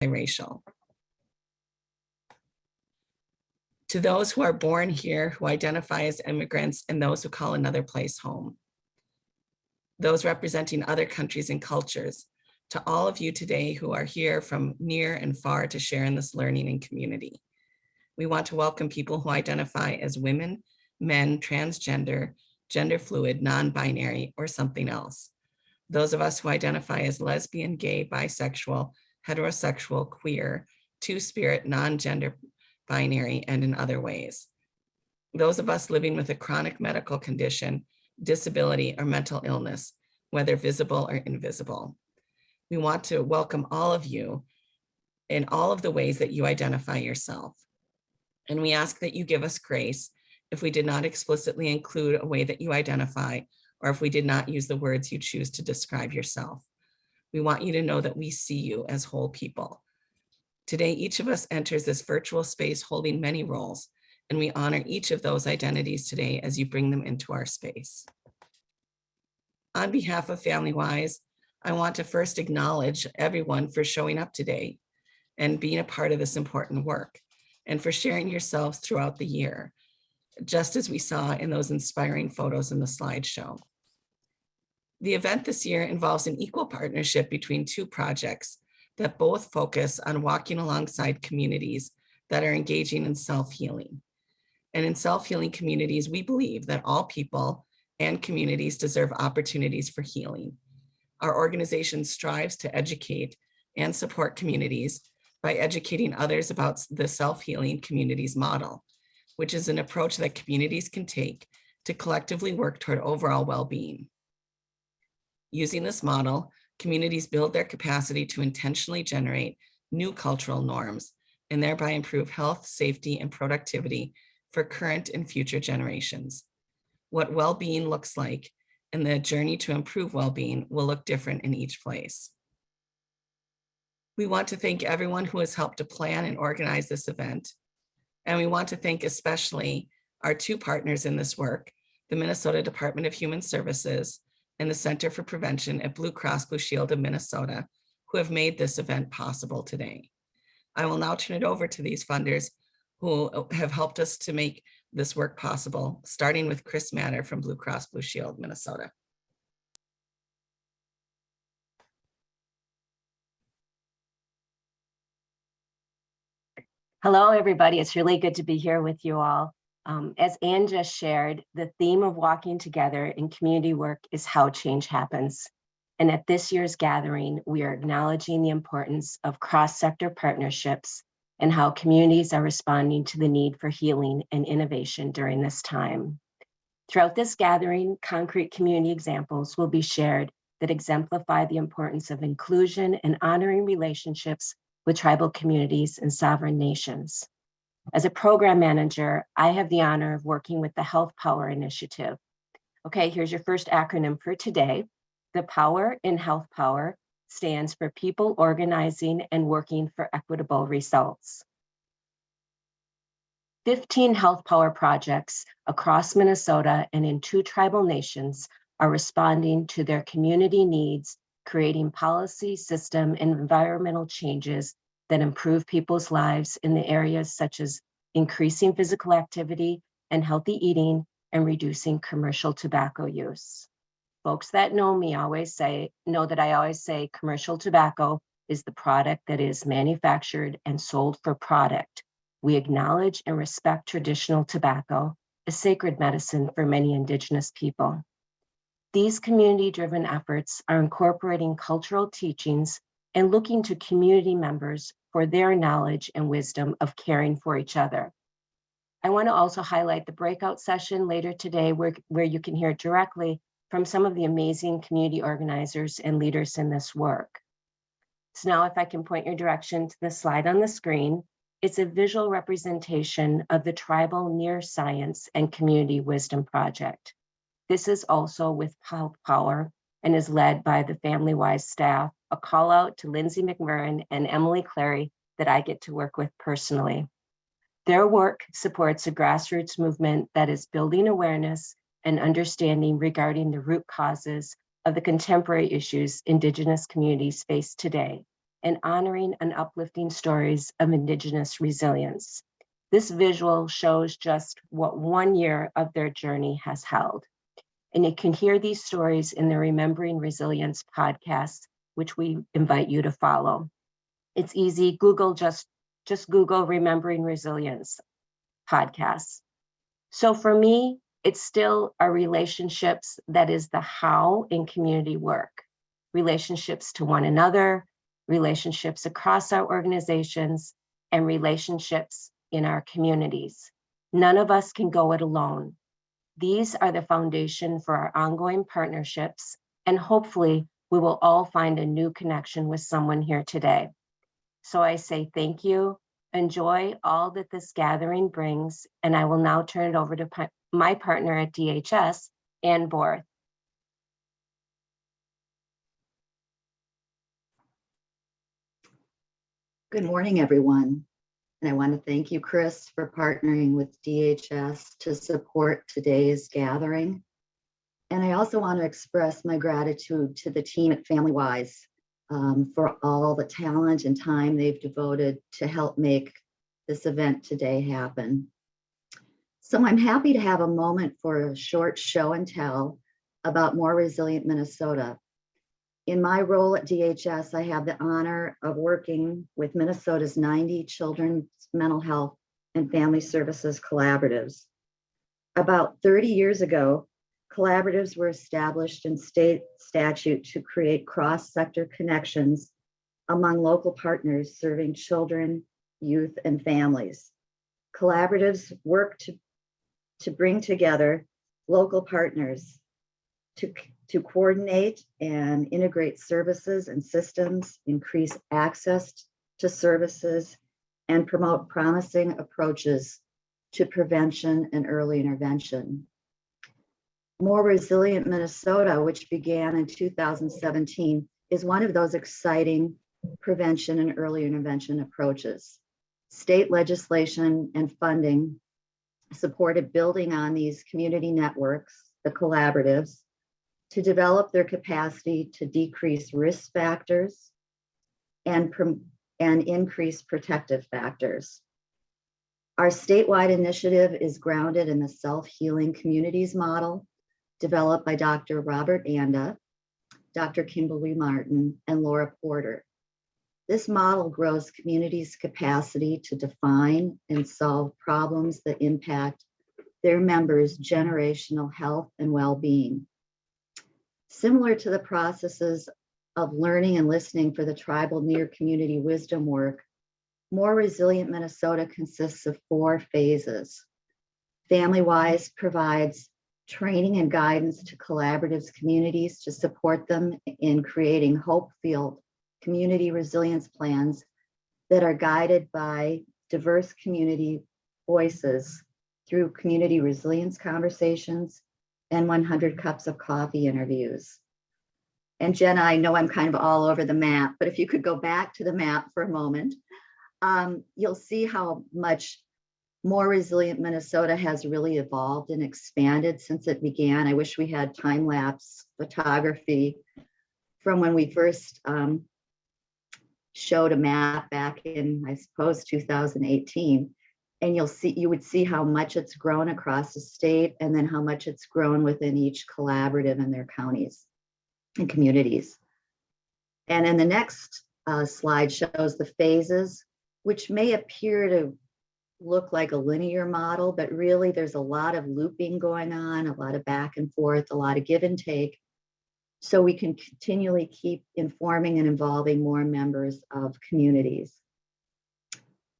multiracial. To those who are born here, who identify as immigrants, and those who call another place home. Those representing other countries and cultures, to all of you today who are here from near and far to share in this learning and community. We want to welcome people who identify as women, men, transgender, gender fluid, non-binary, or something else. Those of us who identify as lesbian, gay, bisexual, heterosexual, queer, two-spirit, non-gender binary, and in other ways. Those of us living with a chronic medical condition, disability, or mental illness, whether visible or invisible. We want to welcome all of you in all of the ways that you identify yourself. And we ask that you give us grace if we did not explicitly include a way that you identify, or if we did not use the words you choose to describe yourself. We want you to know that we see you as whole people. Today, each of us enters this virtual space holding many roles, and we honor each of those identities today as you bring them into our space. On behalf of FamilyWise, I want to first acknowledge everyone for showing up today and being a part of this important work, and for sharing yourselves throughout the year, just as we saw in those inspiring photos in the slideshow. The event this year involves an equal partnership between two projects that both focus on walking alongside communities that are engaging in self-healing. And in self-healing communities, we believe that all people and communities deserve opportunities for healing. Our organization strives to educate and support communities by educating others about the self-healing communities model, which is an approach that communities can take to collectively work toward overall well-being. Using this model, communities build their capacity to intentionally generate new cultural norms and thereby improve health, safety, and productivity for current and future generations. What well-being looks like and the journey to improve well-being will look different in each place. We want to thank everyone who has helped to plan and organize this event. And we want to thank especially our two partners in this work, the Minnesota Department of Human Services and the Center for Prevention at Blue Cross Blue Shield of Minnesota, who have made this event possible today. I will now turn it over to these funders who have helped us to make this work possible, starting with Chris Matter from Blue Cross Blue Shield, Minnesota. Hello, everybody. It's really good to be here with you all. As Anne just shared, the theme of walking together in community work is how change happens. And at this year's gathering, we are acknowledging the importance of cross-sector partnerships and how communities are responding to the need for healing and innovation during this time. Throughout this gathering, concrete community examples will be shared that exemplify the importance of inclusion and honoring relationships with tribal communities and sovereign nations. As a program manager, I have the honor of working with the Health Power Initiative. Okay, here's your first acronym for today. The Power in Health Power stands for people organizing and working for equitable results. 15 Health Power projects across Minnesota and in 2 tribal nations are responding to their community needs, creating policy, system, and environmental changes that improve people's lives in the areas such as increasing physical activity and healthy eating and reducing commercial tobacco use. Folks that know me know that I always say commercial tobacco is the product that is manufactured and sold for product. We acknowledge and respect traditional tobacco, a sacred medicine for many Indigenous people. These community-driven efforts are incorporating cultural teachings and looking to community members for their knowledge and wisdom of caring for each other. I want to also highlight the breakout session later today where you can hear directly from some of the amazing community organizers and leaders in this work. So now if I can point your direction to the slide on the screen, it's a visual representation of the Tribal Neuroscience and Community Wisdom Project. This is also with Health Power and is led by the FamilyWise staff, a call out to Lindsay McMurrin and Emily Clary that I get to work with personally. Their work supports a grassroots movement that is building awareness and understanding regarding the root causes of the contemporary issues Indigenous communities face today and honoring and uplifting stories of Indigenous resilience. This visual shows just what 1 year of their journey has held. And you can hear these stories in the Remembering Resilience podcast, which we invite you to follow. It's easy, just Google Remembering Resilience podcasts. So for me, it's still our relationships that is the how in community work. Relationships to one another, relationships across our organizations, and relationships in our communities. None of us can go it alone. These are the foundation for our ongoing partnerships, and hopefully we will all find a new connection with someone here today. So I say thank you, enjoy all that this gathering brings, and I will now turn it over to my partner at DHS, Ann Borth. Good morning, everyone. And I want to thank you, Chris, for partnering with DHS to support today's gathering. And I also want to express my gratitude to the team at FamilyWise for all the talent and time they've devoted to help make this event today happen. So I'm happy to have a moment for a short show and tell about More Resilient Minnesota. In my role at DHS, I have the honor of working with Minnesota's 90 children's mental health and family services collaboratives. About 30 years ago, collaboratives were established in state statute to create cross-sector connections among local partners serving children, youth, and families. Collaboratives work to bring together local partners to coordinate and integrate services and systems, increase access to services, and promote promising approaches to prevention and early intervention. More Resilient Minnesota, which began in 2017, is one of those exciting prevention and early intervention approaches. State legislation and funding supported building on these community networks, the collaboratives, to develop their capacity to decrease risk factors and increase protective factors. Our statewide initiative is grounded in the self-healing communities model developed by Dr. Robert Anda, Dr. Kimberly Martin, and Laura Porter. This model grows communities' capacity to define and solve problems that impact their members' generational health and well-being. Similar to the processes of learning and listening for the tribal near community wisdom work, More Resilient Minnesota consists of 4 phases. FamilyWise provides training and guidance to collaboratives communities to support them in creating hope-filled community resilience plans that are guided by diverse community voices through community resilience conversations and 100 cups of coffee interviews. And Jenna, I know I'm kind of all over the map, but if you could go back to the map for a moment, you'll see how much More Resilient Minnesota has really evolved and expanded since it began. I wish we had time-lapse photography from when we first showed a map back in, I suppose, 2018. And you would see how much it's grown across the state and then how much it's grown within each collaborative in their counties and communities. And then the next slide shows the phases, which may appear to look like a linear model, but really there's a lot of looping going on, a lot of back and forth, a lot of give and take. So we can continually keep informing and involving more members of communities.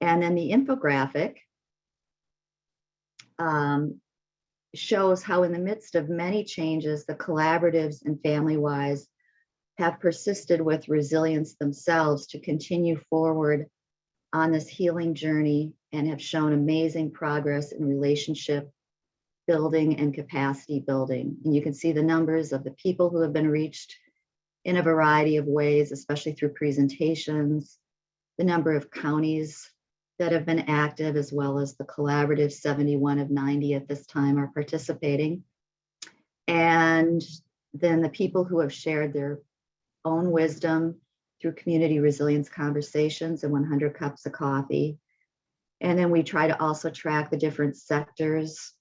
And then the infographic shows how in the midst of many changes, the collaboratives and FamilyWise have persisted with resilience themselves to continue forward on this healing journey and have shown amazing progress in relationship building and capacity building. And you can see the numbers of the people who have been reached in a variety of ways, especially through presentations, the number of counties that have been active, as well as the collaborative. 71 of 90 at this time are participating. And then the people who have shared their own wisdom through community resilience conversations and 100 cups of coffee. And then we try to also track the different sectors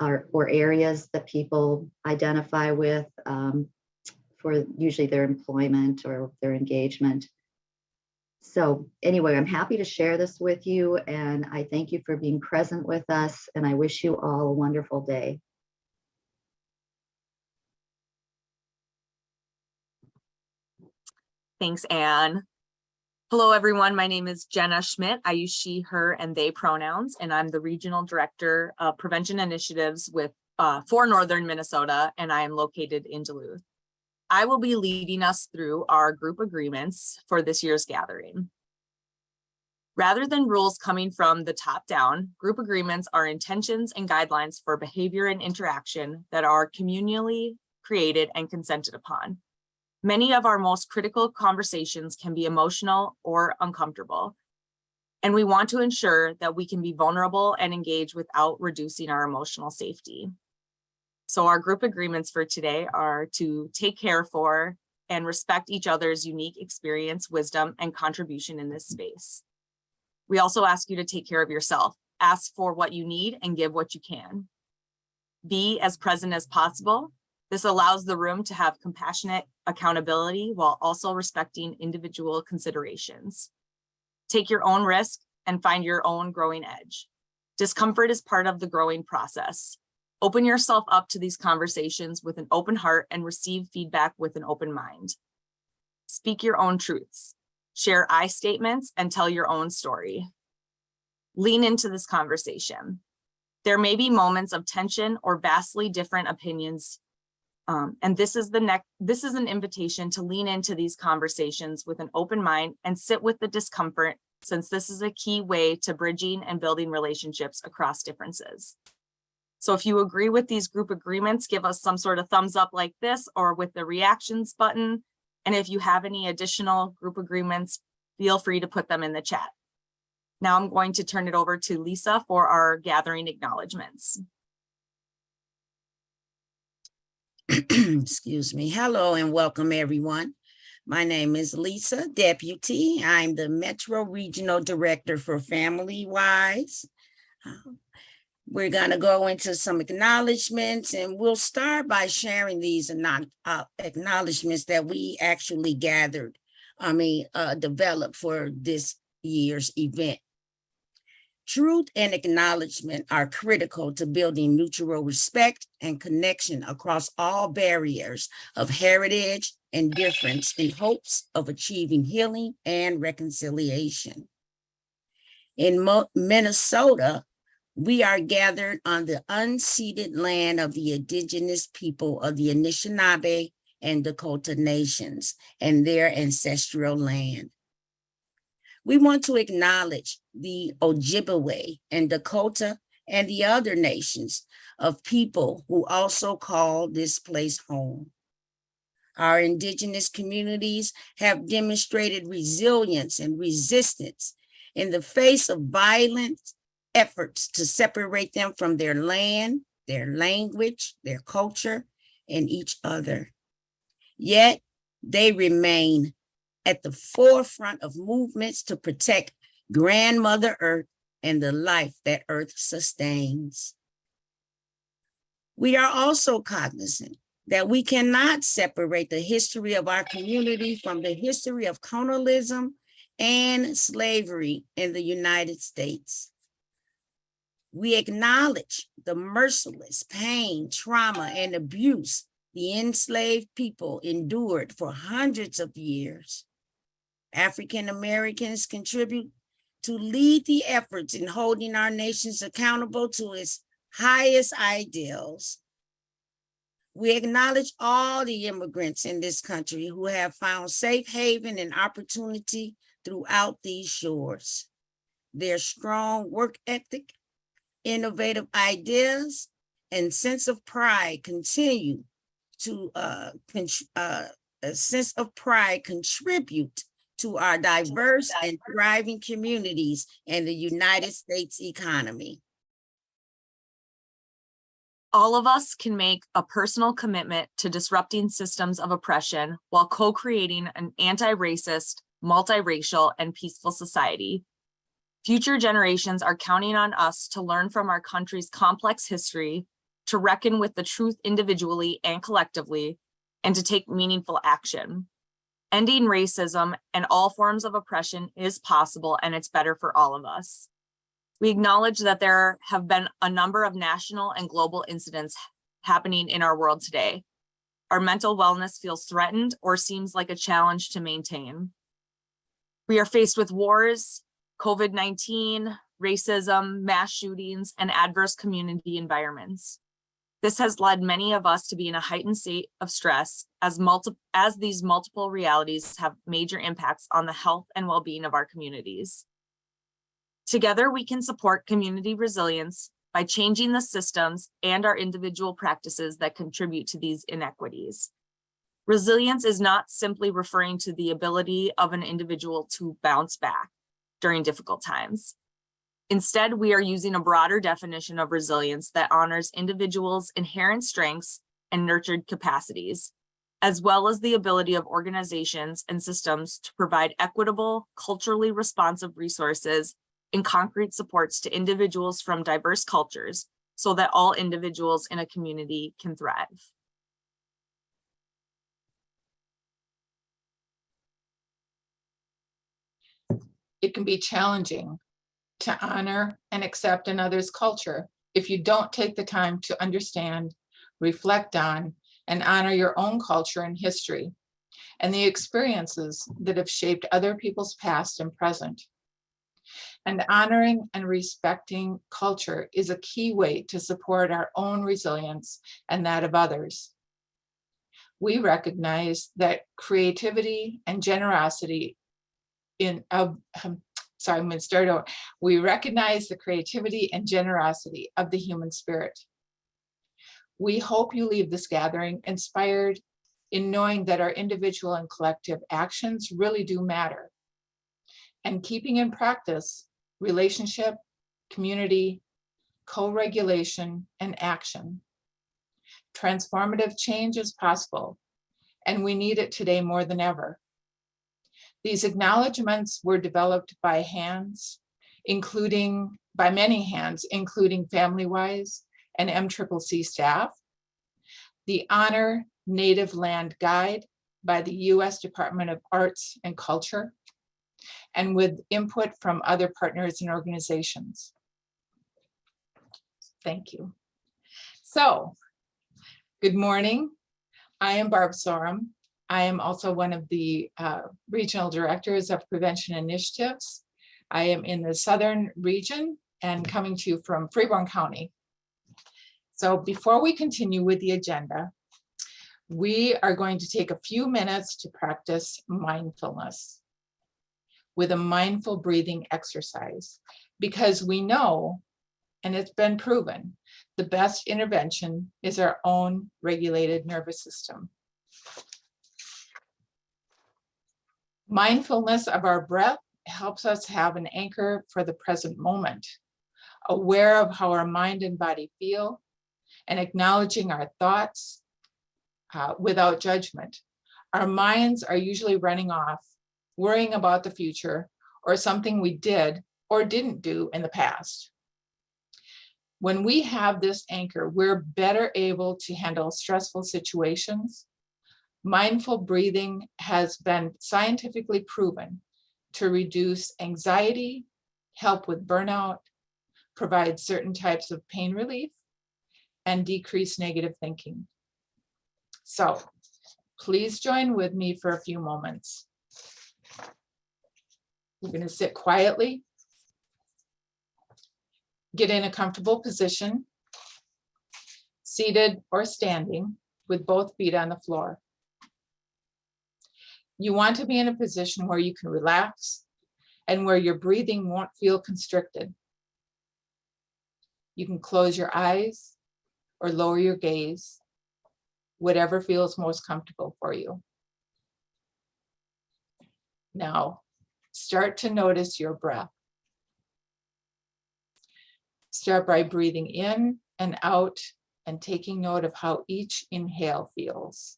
or areas that people identify with for usually their employment or their engagement. So anyway, I'm happy to share this with you, and I thank you for being present with us, and I wish you all a wonderful day. Thanks, Anne. Hello, everyone. My name is Jenna Schmidt. I use she, her, and they pronouns, and I'm the Regional Director of Prevention Initiatives for Northern Minnesota, and I am located in Duluth. I will be leading us through our group agreements for this year's gathering. Rather than rules coming from the top down, group agreements are intentions and guidelines for behavior and interaction that are communally created and consented upon. Many of our most critical conversations can be emotional or uncomfortable, and we want to ensure that we can be vulnerable and engage without reducing our emotional safety. So our group agreements for today are to take care for and respect each other's unique experience, wisdom, and contribution in this space. We also ask you to take care of yourself, ask for what you need and give what you can. Be as present as possible. This allows the room to have compassionate accountability while also respecting individual considerations. Take your own risk and find your own growing edge. Discomfort is part of the growing process. Open yourself up to these conversations with an open heart and receive feedback with an open mind. Speak your own truths. Share I statements and tell your own story. Lean into this conversation. There may be moments of tension or vastly different opinions, and this is an invitation to lean into these conversations with an open mind and sit with the discomfort, since this is a key way to bridging and building relationships across differences. So if you agree with these group agreements, give us some sort of thumbs up like this or with the reactions button. And if you have any additional group agreements, feel free to put them in the chat. Now I'm going to turn it over to Lisa for our gathering acknowledgements. Excuse me. Hello and welcome, everyone. My name is Lisa, Deputy. I'm the Metro Regional Director for FamilyWise. We're going to go into some acknowledgements, and we'll start by sharing these acknowledgements that we actually developed for this year's event. Truth and acknowledgement are critical to building mutual respect and connection across all barriers of heritage and difference in hopes of achieving healing and reconciliation. In Minnesota, we are gathered on the unceded land of the indigenous people of the Anishinaabe and Dakota nations and their ancestral land. We want to acknowledge the Ojibwe and Dakota and the other nations of people who also call this place home. Our indigenous communities have demonstrated resilience and resistance in the face of violent efforts to separate them from their land, their language, their culture, and each other. Yet they remain at the forefront of movements to protect Grandmother Earth and the life that Earth sustains. We are also cognizant that we cannot separate the history of our community from the history of colonialism and slavery in the United States. We acknowledge the merciless pain, trauma, and abuse the enslaved people endured for hundreds of years. African Americans contribute to lead the efforts in holding our nations accountable to its highest ideals. We acknowledge all the immigrants in this country who have found safe haven and opportunity throughout these shores. Their strong work ethic, innovative ideas, and sense of pride contribute to our diverse and thriving communities and the United States economy. All of us can make a personal commitment to disrupting systems of oppression while co-creating an anti-racist, multiracial, and peaceful society. Future generations are counting on us to learn from our country's complex history, to reckon with the truth individually and collectively, and to take meaningful action. Ending racism and all forms of oppression is possible, and it's better for all of us. We acknowledge that there have been a number of national and global incidents happening in our world today. Our mental wellness feels threatened or seems like a challenge to maintain. We are faced with wars, COVID-19, racism, mass shootings, and adverse community environments. This has led many of us to be in a heightened state of stress as these multiple realities have major impacts on the health and well-being of our communities. Together, we can support community resilience by changing the systems and our individual practices that contribute to these inequities. Resilience is not simply referring to the ability of an individual to bounce back during difficult times. Instead, we are using a broader definition of resilience that honors individuals' inherent strengths and nurtured capacities, as well as the ability of organizations and systems to provide equitable, culturally responsive resources and concrete supports to individuals from diverse cultures so that all individuals in a community can thrive. It can be challenging to honor and accept another's culture if you don't take the time to understand, reflect on, and honor your own culture and history, and the experiences that have shaped other people's past and present. And honoring and respecting culture is a key way to support our own resilience and that of others. We recognize that creativity and generosity we recognize the creativity and generosity of the human spirit. We hope you leave this gathering inspired in knowing that our individual and collective actions really do matter, and keeping in practice relationship, community, co-regulation, and action. Transformative change is possible, and we need it today more than ever. These acknowledgements were developed by many hands, including FamilyWise and MCCC staff, the Honor Native Land Guide by the U.S. Department of Arts and Culture, and with input from other partners and organizations. Thank you. So, good morning. I am Barb Sorum. I am also one of the regional directors of Prevention Initiatives. I am in the Southern region and coming to you from Freeborn County. So before we continue with the agenda, we are going to take a few minutes to practice mindfulness with a mindful breathing exercise, because we know, and it's been proven, the best intervention is our own regulated nervous system. Mindfulness of our breath helps us have an anchor for the present moment, aware of how our mind and body feel, and acknowledging our thoughts without judgment. Our minds are usually running off, worrying about the future or something we did or didn't do in the past. When we have this anchor, we're better able to handle stressful situations. Mindful breathing has been scientifically proven to reduce anxiety, help with burnout, provide certain types of pain relief, and decrease negative thinking. So please join with me for a few moments. We're going to sit quietly, get in a comfortable position, seated or standing with both feet on the floor. You want to be in a position where you can relax and where your breathing won't feel constricted. You can close your eyes or lower your gaze, whatever feels most comfortable for you. Now, start to notice your breath. Start by breathing in and out and taking note of how each inhale feels.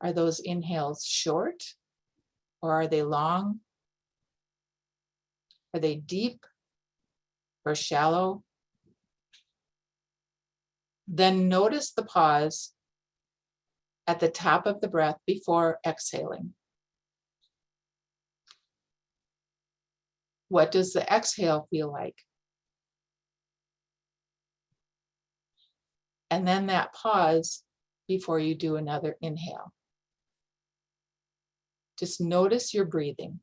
Are those inhales short or are they long? Are they deep or shallow? Then notice the pause at the top of the breath before exhaling. What does the exhale feel like? And then that pause before you do another inhale. Just notice your breathing.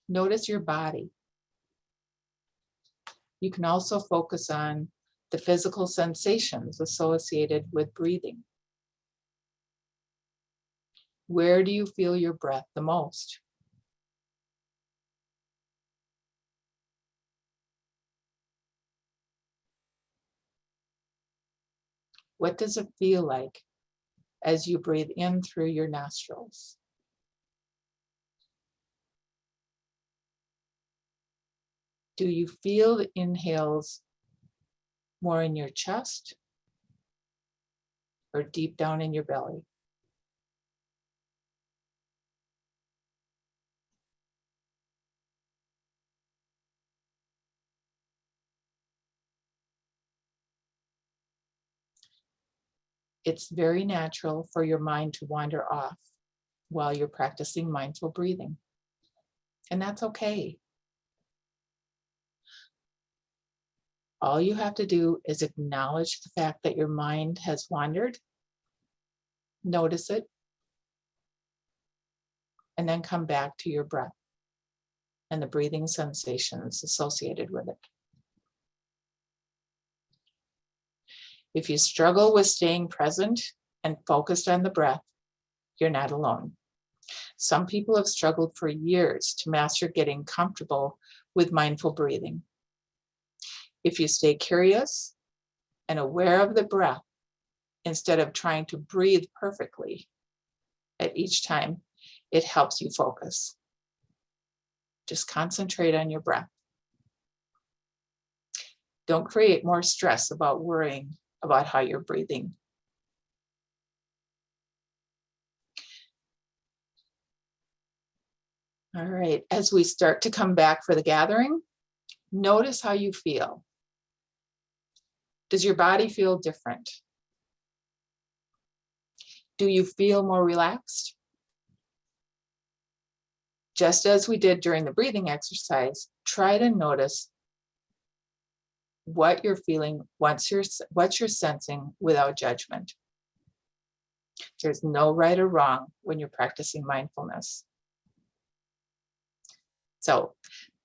Notice your body. You can also focus on the physical sensations associated with breathing. Where do you feel your breath the most? What does it feel like as you breathe in through your nostrils? Do you feel the inhales more in your chest or deep down in your belly? It's very natural for your mind to wander off while you're practicing mindful breathing, and that's okay. All you have to do is acknowledge the fact that your mind has wandered, notice it, and then come back to your breath and the breathing sensations associated with it. If you struggle with staying present and focused on the breath, you're not alone. Some people have struggled for years to master getting comfortable with mindful breathing. If you stay curious and aware of the breath, instead of trying to breathe perfectly at each time, it helps you focus. Just concentrate on your breath. Don't create more stress about worrying about how you're breathing. All right, as we start to come back for the gathering, notice how you feel. Does your body feel different? Do you feel more relaxed? Just as we did during the breathing exercise, try to notice what you're feeling, what you're sensing without judgment. There's no right or wrong when you're practicing mindfulness. So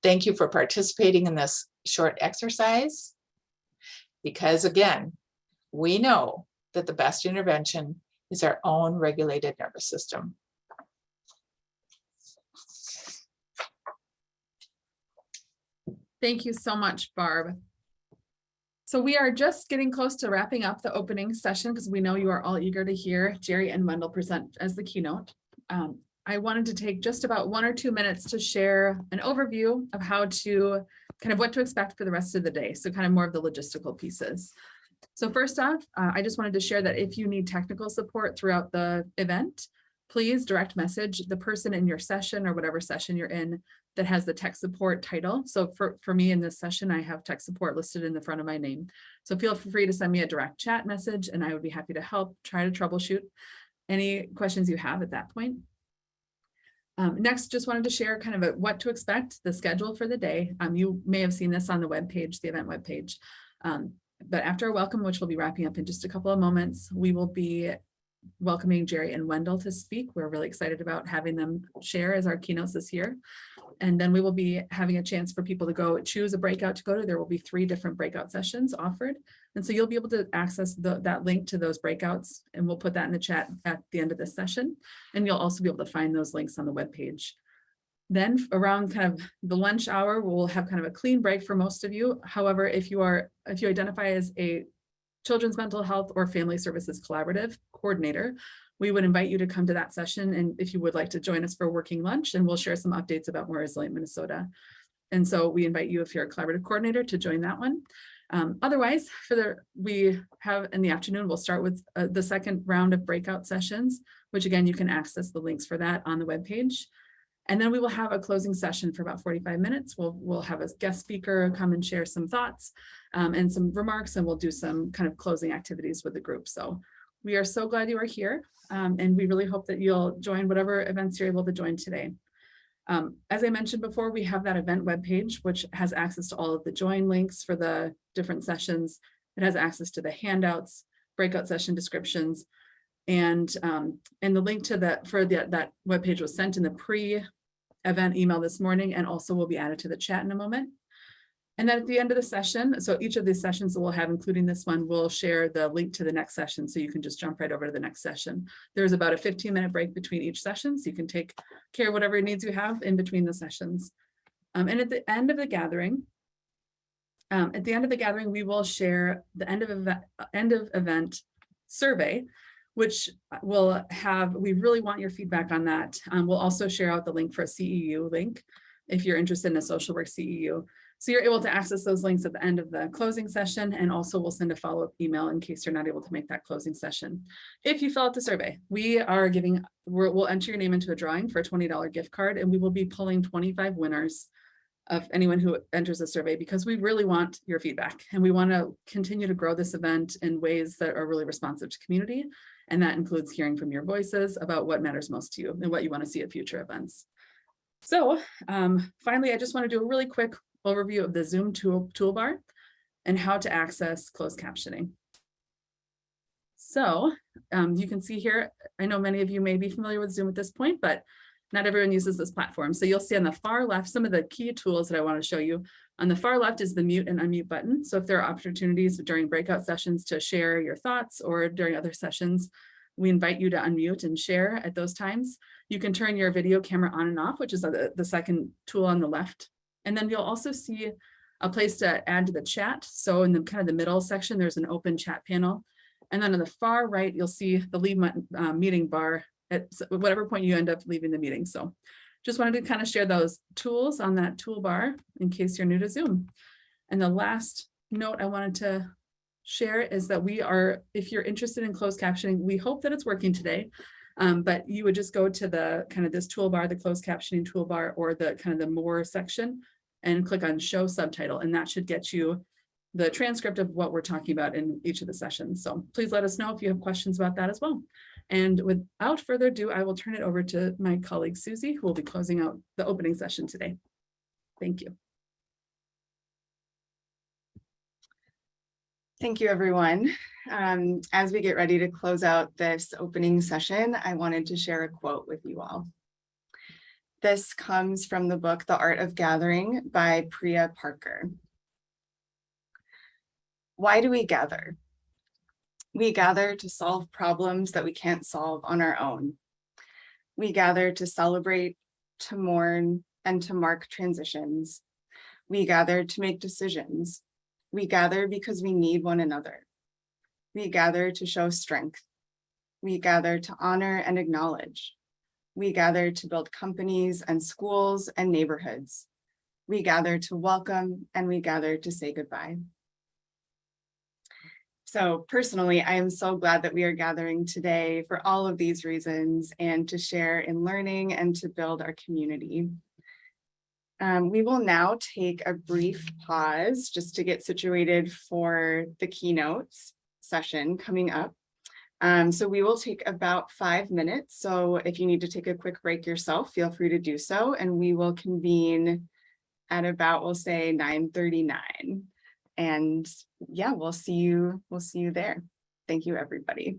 thank you for participating in this short exercise, because again, we know that the best intervention is our own regulated nervous system. Thank you so much, Barb. So we are just getting close to wrapping up the opening session because we know you are all eager to hear Jerry and Wendell present as the keynote. I wanted to take just about 1 or 2 minutes to share an overview of how to kind of what to expect for the rest of the day. So kind of more of the logistical pieces. So first off, I just wanted to share that if you need technical support throughout the event, please direct message the person in your session or whatever session you're in that has the tech support title. So for me in this session, I have tech support listed in the front of my name. So feel free to send me a direct chat message and I would be happy to help try to troubleshoot any questions you have at that point. Next, just wanted to share kind of what to expect, the schedule for the day. You may have seen this on the webpage, the event webpage. But after our welcome, which we'll be wrapping up in just a couple of moments, we will be welcoming Jerry and Wendell to speak. We're really excited about having them share as our keynotes this year. And then we will be having a chance for people to go choose a breakout to go to. There will be 3 different breakout sessions offered. And so you'll be able to access that link to those breakouts, and we'll put that in the chat at the end of this session. And you'll also be able to find those links on the webpage. Then around kind of the lunch hour, we'll have kind of a clean break for most of you. However, if you identify as a Children's Mental Health or Family Services Collaborative Coordinator, we would invite you to come to that session. And if you would like to join us for working lunch, and we'll share some updates about More Resilient Minnesota. And so we invite you, if you're a collaborative coordinator, to join that one. Otherwise, we have in the afternoon, we'll start with the second round of breakout sessions, which again, you can access the links for that on the webpage. And then we will have a closing session for about 45 minutes. We'll have a guest speaker come and share some thoughts and some remarks, and we'll do some kind of closing activities with the group. So we are so glad you are here, and we really hope that you'll join whatever events you're able to join today. As I mentioned before, we have that event webpage, which has access to all of the join links for the different sessions. It has access to the handouts, breakout session descriptions, and the link to that that webpage was sent in the pre-event email this morning, and also will be added to the chat in a moment. And then at the end of the session, so each of these sessions that we'll have, including this one, we'll share the link to the next session, so you can just jump right over to the next session. There's about a 15-minute break between each session, so you can take care of whatever needs you have in between the sessions. And at the end of the gathering, we will share the end of event survey, which will have, we really want your feedback on that. We'll also share out the link for a CEU link if you're interested in a social work CEU. So you're able to access those links at the end of the closing session, and also we'll send a follow-up email in case you're not able to make that closing session. If you fill out the survey, we'll enter your name into a drawing for a $20 gift card, and we will be pulling 25 winners of anyone who enters the survey, because we really want your feedback, and we want to continue to grow this event in ways that are really responsive to community. And that includes hearing from your voices about what matters most to you and what you want to see at future events. So finally, I just want to do a really quick overview of the Zoom toolbar and how to access closed captioning. So you can see here, I know many of you may be familiar with Zoom at this point, but not everyone uses this platform. So you'll see on the far left, some of the key tools that I want to show you. On the far left is the mute and unmute button. So if there are opportunities during breakout sessions to share your thoughts, or during other sessions, we invite you to unmute and share at those times. You can turn your video camera on and off, which is the second tool on the left. And then you'll also see a place to add to the chat. So in the kind of the middle section, there's an open chat panel. And then on the far right, you'll see the leave meeting bar at whatever point you end up leaving the meeting. So just wanted to kind of share those tools on that toolbar in case you're new to Zoom. And the last note I wanted to share is that if you're interested in closed captioning, we hope that it's working today. But you would just go to the kind of this toolbar, the closed captioning toolbar, or the kind of the more section, and click on show subtitle. And that should get you the transcript of what we're talking about in each of the sessions. So please let us know if you have questions about that as well. And without further ado, I will turn it over to my colleague, Susie, who will be closing out the opening session today. Thank you. Thank you, everyone. As we get ready to close out this opening session, I wanted to share a quote with you all. This comes from the book, The Art of Gathering by Priya Parker. Why do we gather? We gather to solve problems that we can't solve on our own. We gather to celebrate, to mourn, and to mark transitions. We gather to make decisions. We gather because we need one another. We gather to show strength. We gather to honor and acknowledge. We gather to build companies and schools and neighborhoods. We gather to welcome, and we gather to say goodbye. So personally, I am so glad that we are gathering today for all of these reasons, and to share in learning and to build our community. We will now take a brief pause just to get situated for the keynotes session coming up. So we will take about 5 minutes. So if you need to take a quick break yourself, feel free to do so. And we will convene at about, we'll say 9:39. And yeah, we'll see you there. Thank you, everybody.